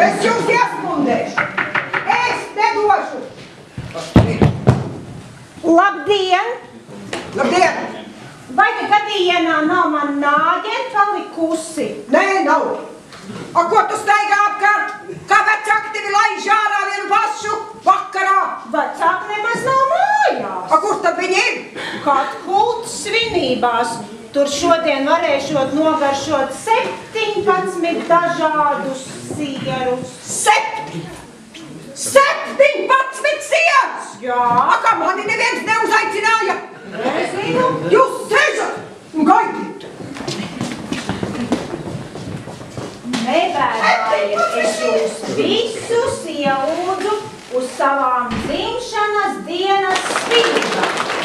Es jūs iesmundēšu! Es nedošu! Labdien! Labdien! Vai te gadienā nav man nāģeni palikusi? Nē, nav! A, ko tu staigā apkārt? Kā vecāki tevi laiž ārā vienu pašu vakarā? Vecāki nemaz nav mājās. A, kur tad viņi ir? Katkults svinībās. Tur šodien varēšot nogaršot 17 dažādus sierus. 17 sierus! Jā. A, kā mani neviens neuzaicināja? Nezinu. Jūs sēžat un gaidiet! Nevēlājiet, es jūs visus ielūdzu uz savām dzimšanas dienas svinībām.